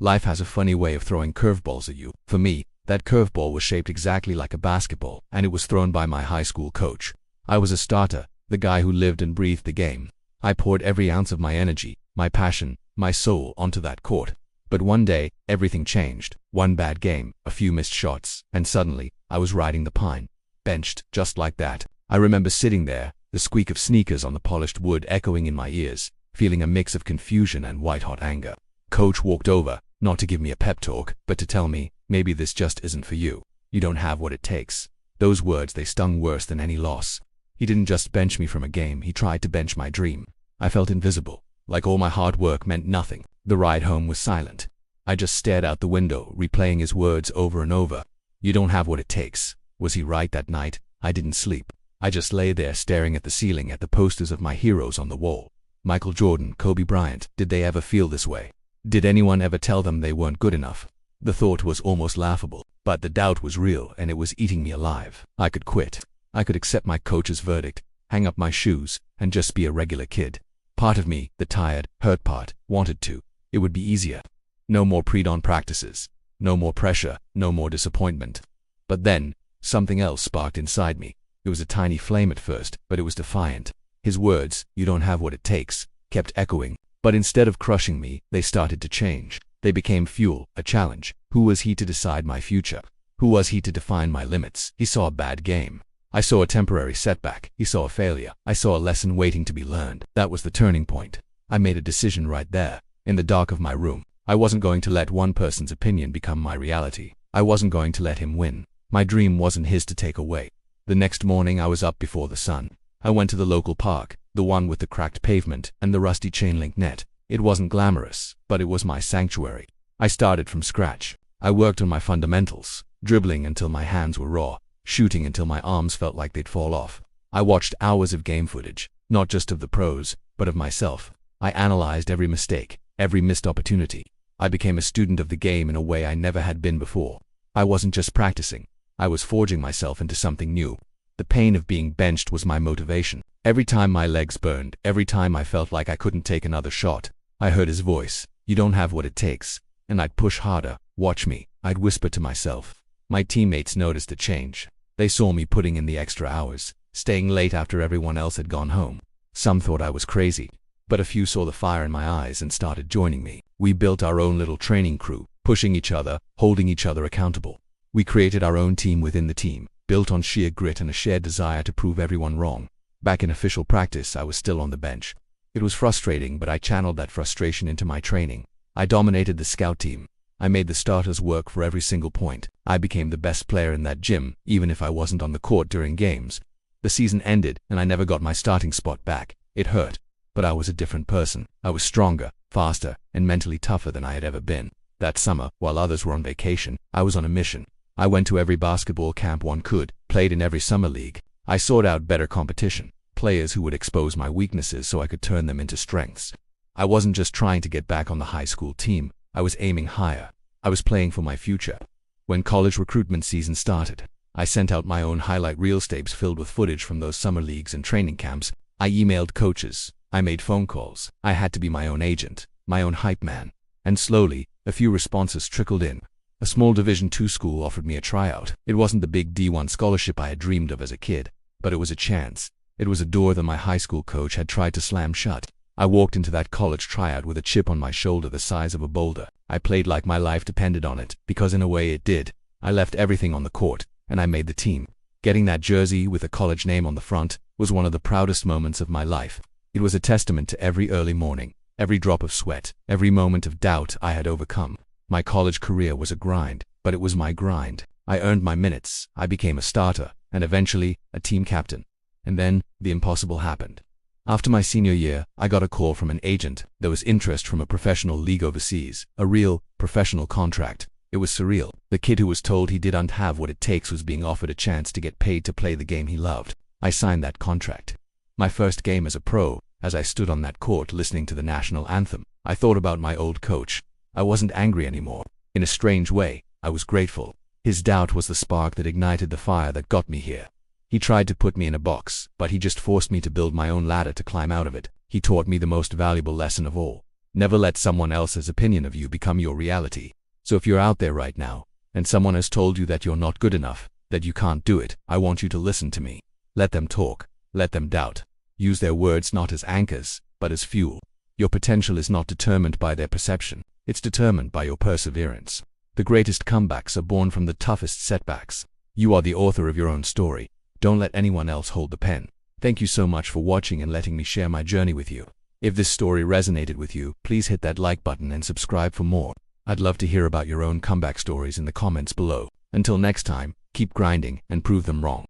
Life has a funny way of throwing curveballs at you. For me, that curveball was shaped exactly like a basketball, and it was thrown by my high school coach. I was a starter, the guy who lived and breathed the game. I poured every ounce of my energy, my passion, my soul onto that court. But one day, everything changed. One bad game, a few missed shots, and suddenly, I was riding the pine. Benched, just like that. I remember sitting there, the squeak of sneakers on the polished wood echoing in my ears, feeling a mix of confusion and white-hot anger. Coach walked over, not to give me a pep talk, but to tell me, maybe this just isn't for you. You don't have what it takes. Those words, they stung worse than any loss. He didn't just bench me from a game, he tried to bench my dream. I felt invisible, like all my hard work meant nothing. The ride home was silent. I just stared out the window, replaying his words over and over. You don't have what it takes. Was he right that night? I didn't sleep. I just lay there staring at the ceiling, at the posters of my heroes on the wall. Michael Jordan, Kobe Bryant. Did they ever feel this way? Did anyone ever tell them they weren't good enough? The thought was almost laughable, but the doubt was real and it was eating me alive. I could quit. I could accept my coach's verdict, hang up my shoes, and just be a regular kid. Part of me, the tired, hurt part, wanted to. It would be easier. No more pre-dawn practices. No more pressure. No more disappointment. But then, something else sparked inside me. It was a tiny flame at first, but it was defiant. His words, "You don't have what it takes," kept echoing. But instead of crushing me, they started to change. They became fuel, a challenge. Who was he to decide my future? Who was he to define my limits? He saw a bad game. I saw a temporary setback. He saw a failure. I saw a lesson waiting to be learned. That was the turning point. I made a decision right there, in the dark of my room. I wasn't going to let one person's opinion become my reality. I wasn't going to let him win. My dream wasn't his to take away. The next morning I was up before the sun. I went to the local park, the one with the cracked pavement and the rusty chain-link net. It wasn't glamorous, but it was my sanctuary. I started from scratch. I worked on my fundamentals, dribbling until my hands were raw, shooting until my arms felt like they'd fall off. I watched hours of game footage, not just of the pros, but of myself. I analyzed every mistake, every missed opportunity. I became a student of the game in a way I never had been before. I wasn't just practicing. I was forging myself into something new. The pain of being benched was my motivation. Every time my legs burned, every time I felt like I couldn't take another shot, I heard his voice. You don't have what it takes. And I'd push harder. Watch me. I'd whisper to myself. My teammates noticed the change. They saw me putting in the extra hours, staying late after everyone else had gone home. Some thought I was crazy, but a few saw the fire in my eyes and started joining me. We built our own little training crew, pushing each other, holding each other accountable. We created our own team within the team, built on sheer grit and a shared desire to prove everyone wrong. Back in official practice, I was still on the bench. It was frustrating, but I channeled that frustration into my training. I dominated the scout team. I made the starters work for every single point. I became the best player in that gym, even if I wasn't on the court during games. The season ended, and I never got my starting spot back. It hurt, but I was a different person. I was stronger, faster, and mentally tougher than I had ever been. That summer, while others were on vacation, I was on a mission. I went to every basketball camp one could, played in every summer league. I sought out better competition, players who would expose my weaknesses so I could turn them into strengths. I wasn't just trying to get back on the high school team. I was aiming higher. I was playing for my future. When college recruitment season started, I sent out my own highlight reel tapes filled with footage from those summer leagues and training camps. I emailed coaches. I made phone calls. I had to be my own agent, my own hype man. And slowly, a few responses trickled in. A small Division II school offered me a tryout. It wasn't the big D1 scholarship I had dreamed of as a kid, but it was a chance. It was a door that my high school coach had tried to slam shut. I walked into that college tryout with a chip on my shoulder the size of a boulder. I played like my life depended on it, because in a way it did. I left everything on the court, and I made the team. Getting that jersey with a college name on the front was one of the proudest moments of my life. It was a testament to every early morning, every drop of sweat, every moment of doubt I had overcome. My college career was a grind, but it was my grind. I earned my minutes, I became a starter, and eventually, a team captain. And then, the impossible happened. After my senior year, I got a call from an agent. There was interest from a professional league overseas, a real, professional contract. It was surreal. The kid who was told he didn't have what it takes was being offered a chance to get paid to play the game he loved. I signed that contract. My first game as a pro, as I stood on that court listening to the national anthem, I thought about my old coach. I wasn't angry anymore. In a strange way, I was grateful. His doubt was the spark that ignited the fire that got me here. He tried to put me in a box, but he just forced me to build my own ladder to climb out of it. He taught me the most valuable lesson of all. Never let someone else's opinion of you become your reality. So if you're out there right now, and someone has told you that you're not good enough, that you can't do it, I want you to listen to me. Let them talk. Let them doubt. Use their words not as anchors, but as fuel. Your potential is not determined by their perception. It's determined by your perseverance. The greatest comebacks are born from the toughest setbacks. You are the author of your own story. Don't let anyone else hold the pen. Thank you so much for watching and letting me share my journey with you. If this story resonated with you, please hit that like button and subscribe for more. I'd love to hear about your own comeback stories in the comments below. Until next time, keep grinding and prove them wrong.